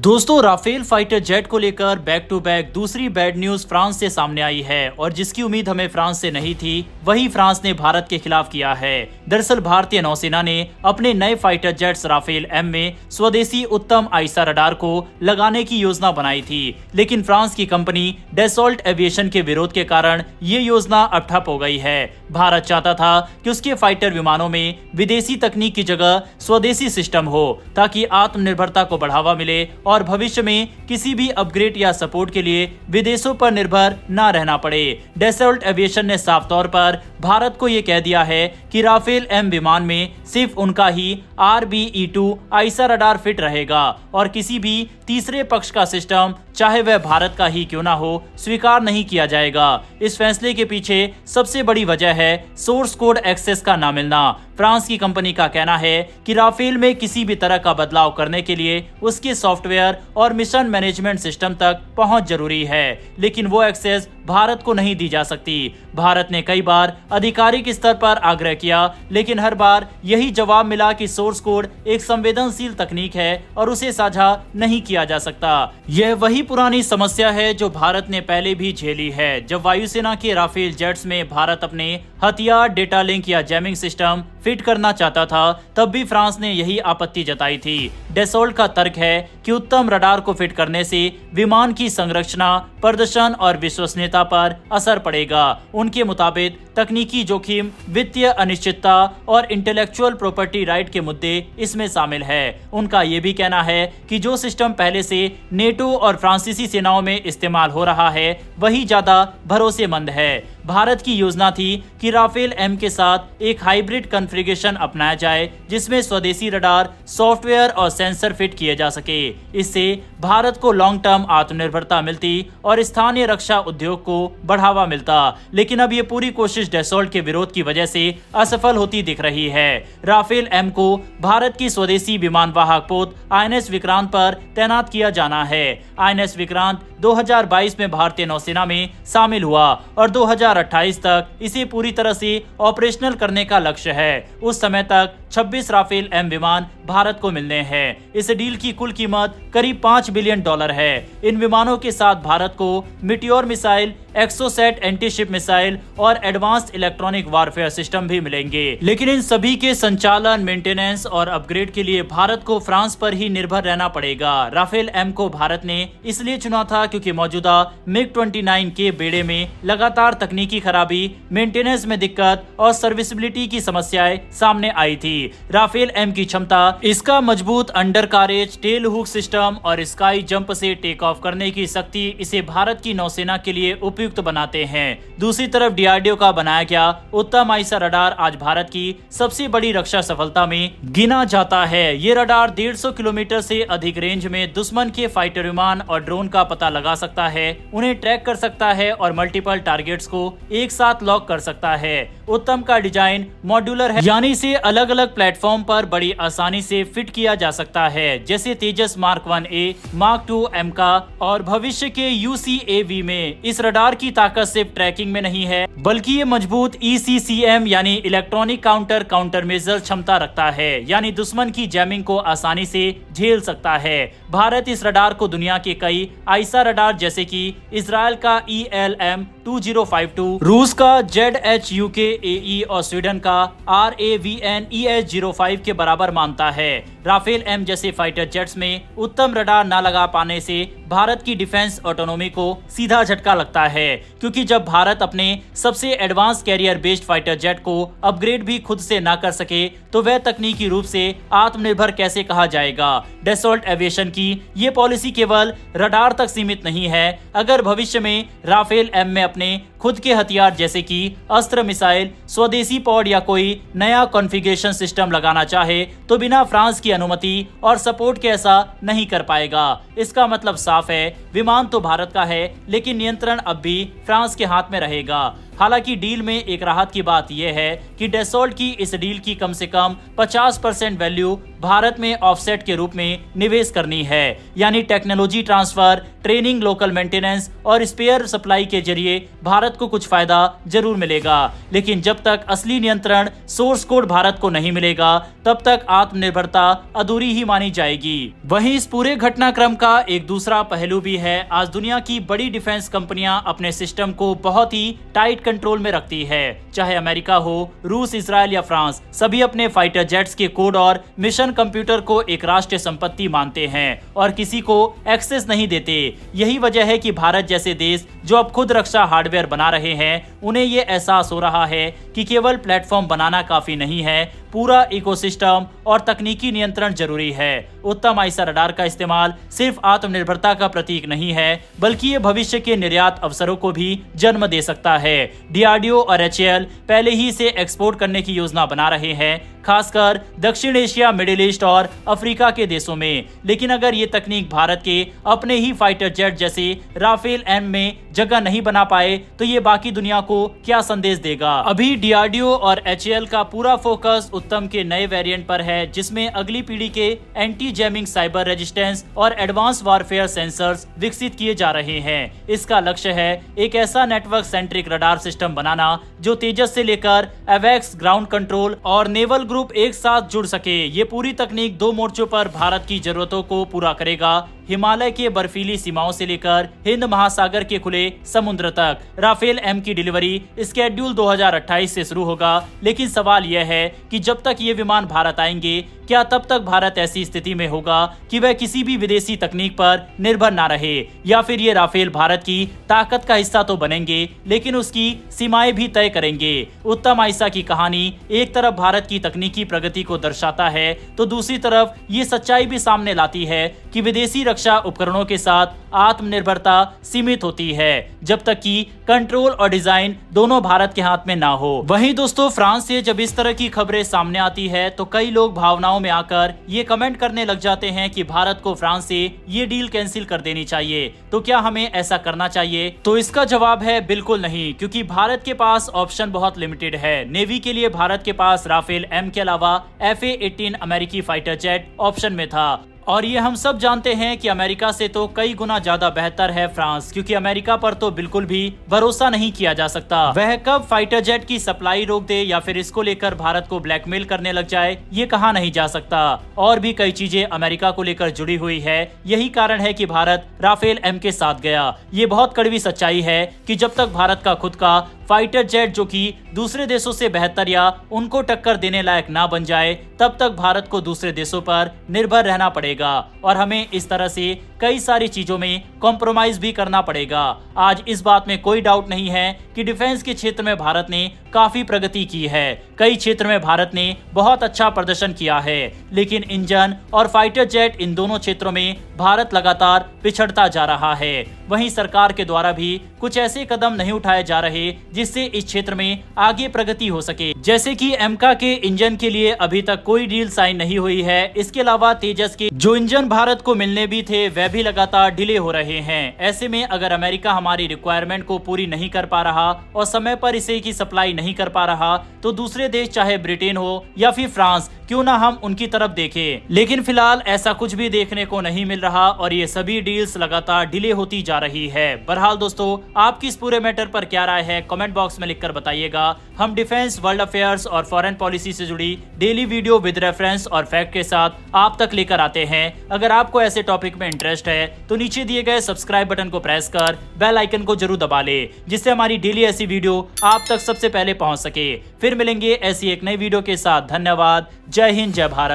दोस्तों, Rafale fighter jet को लेकर बैक टू बैक दूसरी बैड न्यूज फ्रांस से सामने आई है और जिसकी उम्मीद हमें फ्रांस से नहीं थी वही फ्रांस ने भारत के खिलाफ किया है। दरअसल भारतीय नौसेना ने अपने नए फाइटर जेट्स राफेल एम में स्वदेशी उत्तम आईसा रडार को लगाने की योजना बनाई थी, लेकिन फ्रांस की कंपनी डैसॉल्ट एविएशन के विरोध के कारण ये योजना अब ठप हो गई है। भारत चाहता था कि उसके फाइटर विमानों में विदेशी तकनीक की जगह स्वदेशी सिस्टम हो ताकि आत्मनिर्भरता को बढ़ावा मिले और भविष्य में किसी भी अपग्रेड या सपोर्ट के लिए विदेशों पर निर्भर न रहना पड़े। डैसॉल्ट एविएशन ने साफ तौर पर भारत को यह कह दिया है कि राफेल एम विमान में सिर्फ उनका ही RBE-2 आईसा रडार फिट रहेगा और किसी भी तीसरे पक्ष का सिस्टम, चाहे वह भारत का ही क्यों ना हो, स्वीकार नहीं किया जाएगा। इस फैसले के पीछे सबसे बड़ी वजह है सोर्स कोड एक्सेस का ना मिलना। फ्रांस की कंपनी का कहना है कि राफेल में किसी भी तरह का बदलाव करने के लिए उसके सॉफ्टवेयर और मिशन मैनेजमेंट सिस्टम तक पहुंच जरूरी है, लेकिन वो एक्सेस भारत को नहीं दी जा सकती। भारत ने कई बार आधिकारिक स्तर पर आग्रह किया, लेकिन हर बार यही जवाब मिला कि सोर्स कोड एक संवेदनशील तकनीक है और उसे साझा नहीं किया जा सकता। यह वही पुरानी समस्या है जो भारत ने पहले भी झेली है। जब वायुसेना के राफेल जेट्स में भारत अपने हथियार, डेटा लिंक या जैमिंग सिस्टम फिट करना चाहता था, तब भी फ्रांस ने यही आपत्ति जताई थी। डैसॉल्ट का तर्क है कि उत्तम रडार को फिट करने से विमान की संरचना, प्रदर्शन और विश्वसनीयता पर असर पड़ेगा। उनके मुताबिक तकनीकी जोखिम, वित्तीय अनिश्चितता और इंटेलेक्चुअल प्रॉपर्टी राइट के मुद्दे इसमें शामिल है। उनका ये भी कहना है कि जो सिस्टम पहले से नेटो और फ्रांसीसी सेनाओं में इस्तेमाल हो रहा है वही ज्यादा भरोसेमंद है। भारत की योजना थी कि राफेल एम के साथ एक हाइब्रिड कॉन्फ़िगरेशन अपनाया जाए जिसमें स्वदेशी रडार, सॉफ्टवेयर और सेंसर फिट किए जा सके। इससे भारत को लॉन्ग टर्म आत्मनिर्भरता मिलती और स्थानीय रक्षा उद्योग को बढ़ावा मिलता, लेकिन अब ये पूरी कोशिश डैसॉल्ट के विरोध की वजह से असफल होती दिख रही है। राफेल एम को भारत की स्वदेशी विमान वाहक पोत INS विक्रांत पर तैनात किया जाना है। INS विक्रांत 2022 में भारतीय नौसेना में शामिल हुआ और 2028 तक इसे पूरी तरह से ऑपरेशनल करने का लक्ष्य है। उस समय तक 26 राफेल एम विमान भारत को मिलने हैं। इस डील की कुल कीमत करीब $5 बिलियन है। इन विमानों के साथ भारत को मिटियोर मिसाइल, एक्सोसैट एंटी-शिप मिसाइल और एडवांस्ड इलेक्ट्रॉनिक वारफेयर सिस्टम भी मिलेंगे, लेकिन इन सभी के संचालन, मेंटेनेंस और अपग्रेड के लिए भारत को फ्रांस पर ही निर्भर रहना पड़ेगा। राफेल एम को भारत ने इसलिए चुना था क्योंकि मौजूदा MiG-29 के बेड़े में लगातार तकनीकी खराबी, मेंटेनेंस में दिक्कत और सर्विसिबिलिटी की समस्याएं सामने आई थी। राफेल एम की क्षमता, इसका मजबूत अंडर कारेज, टेल हुक सिस्टम और स्काई जंप से टेक ऑफ करने की शक्ति इसे भारत की नौसेना के लिए उपयुक्त बनाते हैं। दूसरी तरफ DRDO का बनाया गया उत्तम आईसा रडार आज भारत की सबसे बड़ी रक्षा सफलता में गिना जाता है। ये रडार 150 किलोमीटर से अधिक रेंज में दुश्मन के फाइटर विमान और ड्रोन का पता लगा सकता है, उन्हें ट्रैक कर सकता है और मल्टीपल टारगेट्स को एक साथ लॉक कर सकता है। उत्तम का डिजाइन मॉड्यूलर है, यानी इसे अलग अलग प्लेटफॉर्म पर बड़ी आसानी से फिट किया जा सकता है, जैसे तेजस Mark 1A, Mark 2 M का और भविष्य के UCAV में। इस रडार की ताकत सिर्फ ट्रैकिंग में नहीं है, बल्कि ये मजबूत ECCM यानी इलेक्ट्रॉनिक काउंटर मेजर क्षमता रखता है, यानी दुश्मन की जैमिंग को आसानी से झेल सकता है। भारत इस रडार को दुनिया के कई आईसा रडार जैसे कि इजराइल का ELM-2052, रूस का ZHUK-AE और स्वीडन का RAVN-ES-05 के बराबर मानता है। राफेल एम जैसे फाइटर जेट्स में उत्तम रडार न लगा पाने से भारत की डिफेंस ऑटोनॉमी को सीधा झटका लगता है, क्योंकि जब भारत अपने सबसे advance career based fighter jet को अपग्रेड भी खुद से ना कर सके तो वह तकनीकी रूप से आत्मनिर्भर कैसे कहा जाएगा। डैसॉल्ट एविएशन की ये पॉलिसी केवल रडार तक सीमित नहीं है। अगर भविष्य में राफेल एम में अपने खुद के हथियार जैसे कि अस्त्र, मिसाइल, स्वदेशी पॉड या कोई नया कॉन्फ़िगरेशन सिस्टम लगाना चाहे तो बिना फ्रांस की अनुमति और सपोर्ट के ऐसा नहीं कर पाएगा। इसका मतलब साफ है, विमान तो भारत का है, लेकिन नियंत्रण अब भी फ्रांस के हाथ में रहेगा। हालांकि डील में एक राहत की बात यह है कि डसॉल्ट की इस डील की कम से कम 50% वैल्यू भारत में ऑफसेट के रूप में निवेश करनी है, यानी technology transfer, training, local maintenance और स्पेयर सप्लाई के जरिए भारत को कुछ फायदा जरूर मिलेगा। लेकिन जब तक असली नियंत्रण सोर्स कोड भारत को नहीं मिलेगा तब तक आत्मनिर्भरता अधूरी ही मानी जाएगी। वहीं इस पूरे घटनाक्रम का एक दूसरा पहलू भी है। आज दुनिया की बड़ी डिफेंस कंपनियां अपने सिस्टम को बहुत ही टाइट कंट्रोल में रखती है। चाहे अमेरिका हो, रूस, इजराइल या फ्रांस, सभी अपने फाइटर जेट्स के कोड और मिशन कंप्यूटर को एक राष्ट्रीय संपत्ति मानते हैं और किसी को एक्सेस नहीं देते। यही वजह है कि भारत जैसे देश जो अब खुद रक्षा हार्डवेयर बना रहे हैं, उन्हें ये एहसास हो रहा है कि केवल प्लेटफॉर्म बनाना काफी नहीं है, पूरा इकोसिस्टम और तकनीकी नियंत्रण जरूरी है। उत्तम आईसा रडार का इस्तेमाल सिर्फ आत्मनिर्भरता का प्रतीक नहीं है, बल्कि ये भविष्य के निर्यात अवसरों को भी जन्म दे सकता है। डीआरडीओ और एचएएल पहले ही इसे एक्सपोर्ट करने की योजना बना रहे हैं, खासकर दक्षिण एशिया, मिडिल ईस्ट और अफ्रीका के देशों में। लेकिन अगर ये तकनीक भारत के अपने ही फाइटर जेट जैसे राफेल एम में जगह नहीं बना पाए तो ये बाकी दुनिया को क्या संदेश देगा। अभी डीआरडीओ और एचएएल का पूरा फोकस उत्तम के नए वेरिएंट पर है, जिसमें अगली पीढ़ी के एंटी जैमिंग, साइबर रेजिस्टेंस और एडवांस वारफेयर सेंसर्स विकसित किए जा रहे हैं। इसका लक्ष्य है एक ऐसा नेटवर्क सेंट्रिक रडार सिस्टम बनाना जो तेजस से लेकर एवेक्स, ग्राउंड कंट्रोल और नेवल ग्रुप एक साथ जुड़ सके। ये पूरी तकनीक 2 मोर्चों पर भारत की जरूरतों को पूरा करेगा, हिमालय के बर्फीली सीमाओं से लेकर हिंद महासागर के खुले समुद्र तक। राफेल एम की डिलीवरी स्केड्यूल 2028 से शुरू होगा, लेकिन सवाल यह है कि जब तक ये विमान भारत आएंगे, क्या तब तक भारत ऐसी स्थिति में होगा कि वह किसी भी विदेशी तकनीक पर निर्भर ना रहे, या फिर ये राफेल भारत की ताकत का हिस्सा तो बनेंगे लेकिन उसकी सीमाएं भी तय करेंगे। उत्तम आईसा की कहानी एक तरफ भारत की तकनीकी प्रगति को दर्शाता है तो दूसरी तरफ ये सच्चाई भी सामने लाती है कि विदेशी रक्षा उपकरणों के साथ आत्मनिर्भरता सीमित होती है जब तक कि कंट्रोल और डिजाइन दोनों भारत के हाथ में ना हो। वहीं दोस्तों, फ्रांस से जब इस तरह की खबरें सामने आती है तो कई लोग भावनाओं में आकर ये कमेंट करने लग जाते हैं कि भारत को फ्रांस से ये डील कैंसिल कर देनी चाहिए। तो क्या हमें ऐसा करना चाहिए? तो इसका जवाब है बिल्कुल नहीं, क्योंकि भारत के पास ऑप्शन बहुत लिमिटेड है। नेवी के लिए भारत के पास राफेल एम के अलावा FA-18 अमेरिकी फाइटर जेट ऑप्शन में था, और ये हम सब जानते हैं कि अमेरिका से तो कई गुना ज्यादा बेहतर है फ्रांस, क्योंकि अमेरिका पर तो बिल्कुल भी भरोसा नहीं किया जा सकता। वह कब फाइटर जेट की सप्लाई रोक दे या फिर इसको लेकर भारत को ब्लैकमेल करने लग जाए, ये कहा नहीं जा सकता। और भी कई चीजें अमेरिका को लेकर जुड़ी हुई है। यही कारण है कि भारत राफेल एम के साथ गया। ये बहुत कड़वी सच्चाई है कि जब तक भारत का खुद का फाइटर जेट जो कि दूसरे देशों से बेहतर या उनको टक्कर देने लायक ना बन जाए, तब तक भारत को दूसरे देशों पर निर्भर रहना पड़ेगा और हमें इस तरह से कई सारी चीजों में कॉम्प्रोमाइज भी करना पड़ेगा। आज इस बात में कोई डाउट नहीं है कि डिफेंस के क्षेत्र में भारत ने काफी प्रगति की है। कई क्षेत्र में भारत ने बहुत अच्छा प्रदर्शन किया है, लेकिन इंजन और फाइटर जेट, इन दोनों क्षेत्रों में भारत लगातार पिछड़ता जा रहा है। वहीं सरकार के द्वारा भी कुछ ऐसे कदम नहीं उठाए जा रहे जिससे इस क्षेत्र में आगे प्रगति हो सके। जैसे कि एमका के इंजन के लिए अभी तक कोई डील साइन नहीं हुई है। इसके अलावा तेजस के जो इंजन भारत को मिलने भी थे वह भी लगातार डिले हो रहे हैं। ऐसे में अगर अमेरिका हमारी रिक्वायरमेंट को पूरी नहीं कर पा रहा और समय पर इसे की सप्लाई नहीं कर पा रहा, तो दूसरे देश चाहे ब्रिटेन हो या फिर फ्रांस, क्यों ना हम उनकी तरफ देखें। लेकिन फिलहाल ऐसा कुछ भी देखने को नहीं मिल रहा और ये सभी डील्स लगातार डिले होती जा रही है। बहरहाल दोस्तों, आपकी इस पूरे मैटर पर क्या राय है, कमेंट बॉक्स में लिखकर बताइएगा। हम डिफेंस, वर्ल्ड अफेयर्स और फॉरेन पॉलिसी से जुड़ी डेली वीडियो विद रेफरेंस और फैक्ट के साथ आप तक लेकर आते हैं। अगर आपको ऐसे टॉपिक में इंटरेस्ट है तो नीचे दिए गए सब्सक्राइब बटन को प्रेस कर बेल आइकन को जरूर दबा ले, जिससे हमारी डेली ऐसी वीडियो आप तक सबसे पहले पहुंच सके। फिर मिलेंगे ऐसी एक नई वीडियो के साथ। धन्यवाद। जय हिंद, जय भारत।